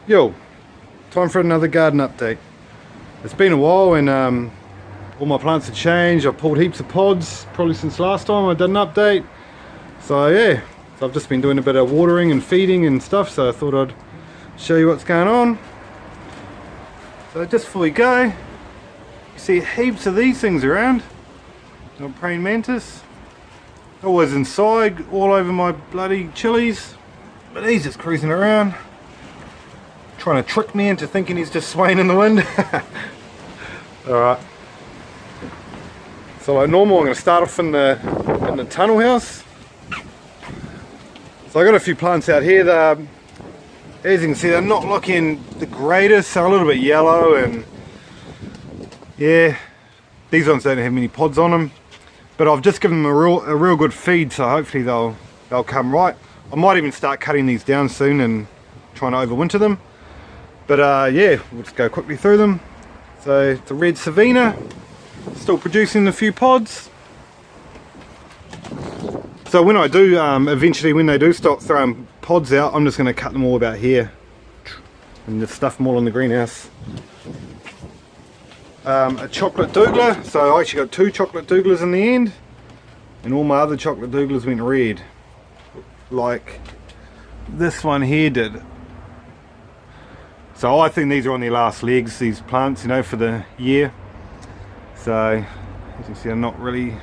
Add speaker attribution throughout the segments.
Speaker 1: Yo, time for another garden update. It's been a while and all my plants have changed. I've pulled heaps of pods, probably since last time I did an update. So yeah, so I've just been doing a bit of watering and feeding and stuff, so I thought I'd show you what's going on. So just before we go, you see heaps of these things around. Little praying mantis. Always inside, all over my bloody chilies. But he's just cruising around, trying to trick me into thinking he's just swaying in the wind. Alright. So like normal, I'm going to start off in the tunnel house. So I got a few plants out here that, as you can see, they're not looking the greatest. They're a little bit yellow, and yeah, these ones don't have many pods on them. But I've just given them a real good feed, so hopefully they'll come right. I might even start cutting these down soon and trying to overwinter them. But yeah, we'll just go quickly through them. So the red Savina, still producing a few pods. So when I do, eventually when they do stop throwing pods out, I'm just going to cut them all about here and just stuff them all in the greenhouse. A chocolate douglas, so I actually got 2 chocolate douglas in the end, and all my other chocolate douglas went red, like this one here did. So I think these are on their last legs, these plants, you know, for the year. So as you can see, I'm not really,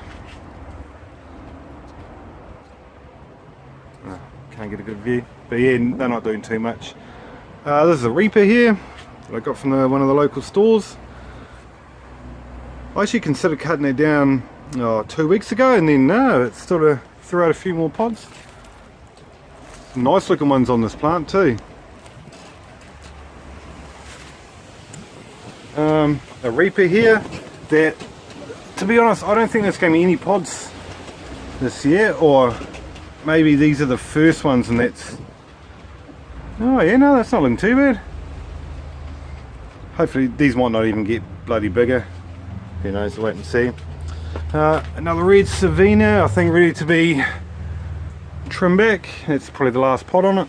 Speaker 1: can't get a good view, but yeah, they're not doing too much. This is a Reaper here that I got from one of the local stores. I actually considered cutting it down 2 weeks ago, and then no, it sort of threw out a few more pods. Some nice looking ones on this plant too. A Reaper here that, to be honest, I don't think there's going to be any pods this year, or maybe these are the first ones, and that's, oh yeah, no, that's not looking too bad. Hopefully these might not even get bloody bigger. Who knows, wait and see. Another red Savina, I think ready to be trimmed back. It's probably the last pot on it.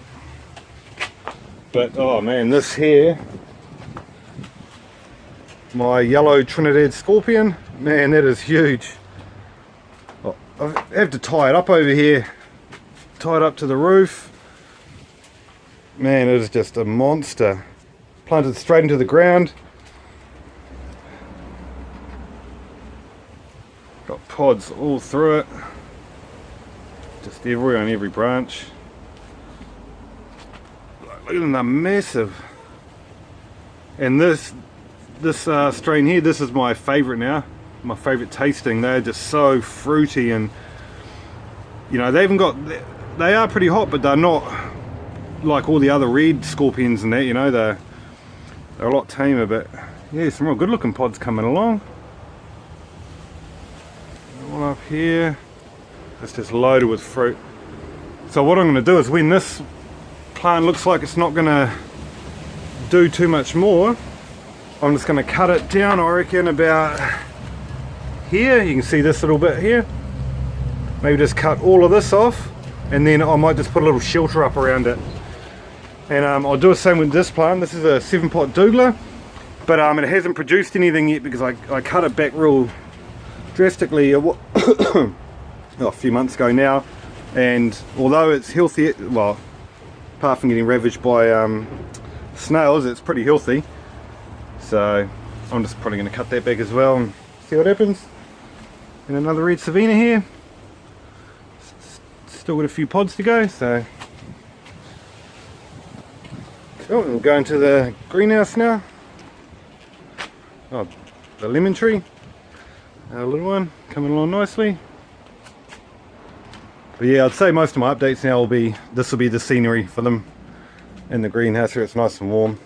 Speaker 1: But oh man, this here, my yellow Trinidad Scorpion, man, that is huge. Oh, I have to tie it up over here, tie it up to the roof. Man, it is just a monster. Planted straight into the ground. Got pods all through it, just everywhere on every branch. Look at them, they're massive. And this strain here, this is my favourite now, my favourite tasting. They're just so fruity, and you know, they are pretty hot, but they're not like all the other red Scorpions and that, you know, they're a lot tamer. But yeah, some real good looking pods coming along. All up here, it's just loaded with fruit. So what I'm going to do is, when this plant looks like it's not going to do too much more, I'm just going to cut it down, I reckon about here. You can see this little bit here. Maybe just cut all of this off, and then I might just put a little shelter up around it. And I'll do the same with this plant. This is a 7-pot douglas, but it hasn't produced anything yet because I cut it back real drastically a few months ago now, and although it's healthy, well, apart from getting ravaged by snails, it's pretty healthy. So I'm just probably going to cut that back as well and see what happens. And another red Savina here, still got a few pods to go. So cool. We'll go into the greenhouse now. Oh, the lemon tree. A little one coming along nicely. But yeah, I'd say most of my updates now will be the scenery for them in the greenhouse where it's nice and warm.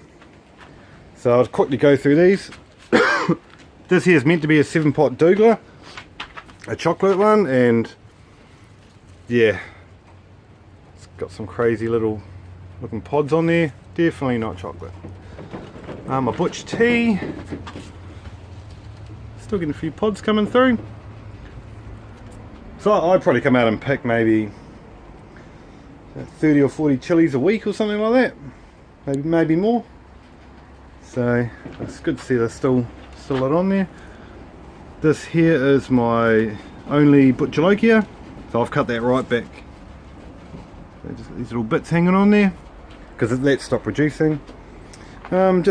Speaker 1: So I'll quickly go through these. This here is meant to be a 7-pot douglas, a chocolate one, and yeah, it's got some crazy little looking pods on there. Definitely not chocolate. A butch tea. Still getting a few pods coming through. So I'd probably come out and pick maybe 30 or 40 chilies a week or something like that. maybe more. So it's good to see there's still a lot on there. This here is my only butcholokia, so I've cut that right back. So just these little bits hanging on there because that stopped producing. I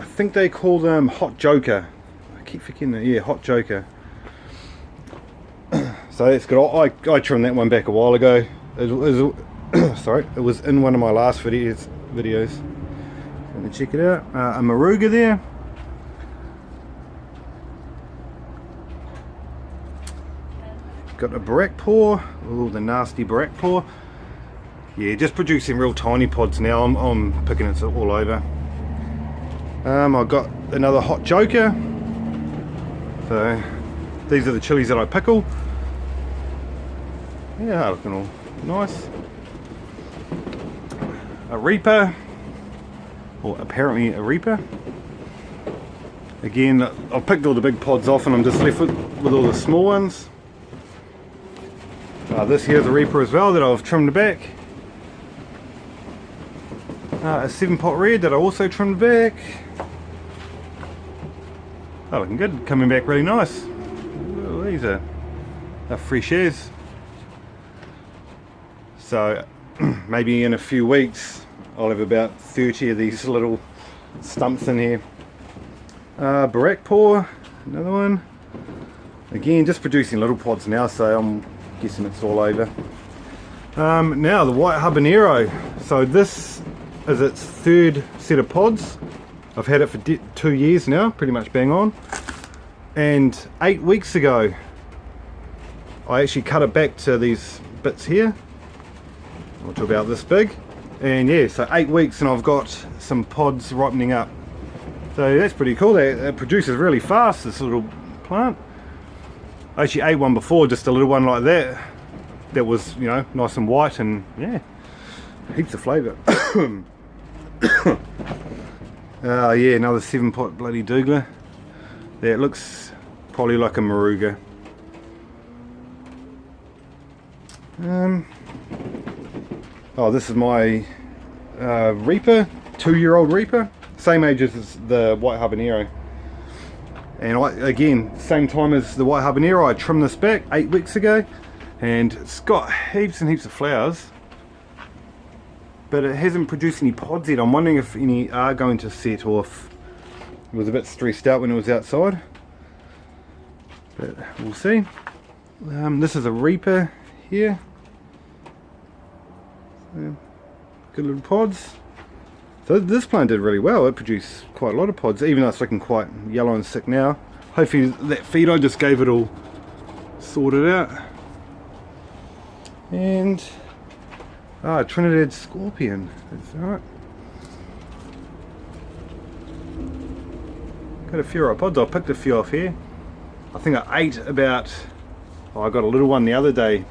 Speaker 1: think they call them hot joker. I keep forgetting that. Yeah, hot joker. So that's good. I trimmed that one back a while ago. Sorry, it was in one of my last videos. Let me check it out. A Maruga there. Got a barrack paw. Oh, the nasty barrack paw. Yeah, just producing real tiny pods now. I'm picking it all over. I've got another hot joker. So these are the chilies that I pickle. Yeah, looking all nice. A reaper, or apparently a reaper. Again, I've picked all the big pods off and I'm just left with all the small ones. This here's a reaper as well that I've trimmed back. A 7-pot red that I also trimmed back. Oh, looking good, coming back really nice. Oh, these are fresh as. So maybe in a few weeks I'll have about 30 of these little stumps in here. Barrack paw, another one. Again, just producing little pods now, so I'm guessing it's all over. Now the white habanero. So this is its third set of pods. I've had it for 2 years now, pretty much bang on. And 8 weeks ago I actually cut it back to these bits here, to about this big. And yeah, so 8 weeks and I've got some pods ripening up. So that's pretty cool. It produces really fast, this little plant. I actually ate one before, just a little one like that. That was, you know, nice and white and yeah, heaps of flavour. Yeah, another 7-pot bloody douglas. Yeah, it looks probably like a Maruga. Oh, this is my reaper, 2-year-old reaper, same age as the white habanero. And again, same time as the white habanero, I trimmed this back 8 weeks ago, and it's got heaps and heaps of flowers, but it hasn't produced any pods yet. I'm wondering if any are going to set off. It was a bit stressed out when it was outside, but we'll see. This is a reaper here. Good little pods. So this plant did really well. It produced quite a lot of pods, even though it's looking quite yellow and sick now. Hopefully that feed I just gave it all sorted out. And Trinidad scorpion. That's alright. Got a few right pods. I picked a few off here. I think I ate about. I got a little one the other day,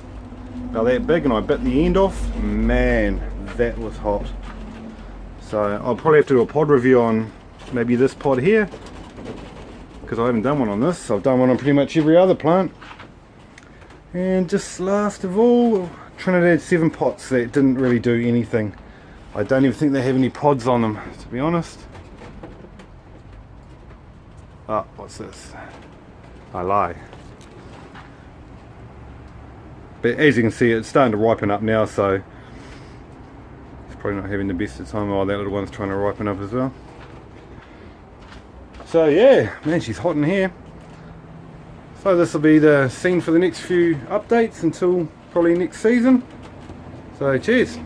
Speaker 1: about that big, and I bit the end off. Man, that was hot. So I'll probably have to do a pod review on maybe this pod here, because I haven't done one on this. I've done one on pretty much every other plant. And just last of all, Trinidad 7 pots that didn't really do anything. I don't even think they have any pods on them, to be honest. Oh, what's this? I lie. But as you can see, it's starting to ripen up now, so probably not having the best of time. Oh, that little one's trying to ripen up as well. So yeah, man, she's hot in here. So this will be the scene for the next few updates until probably next season. So cheers.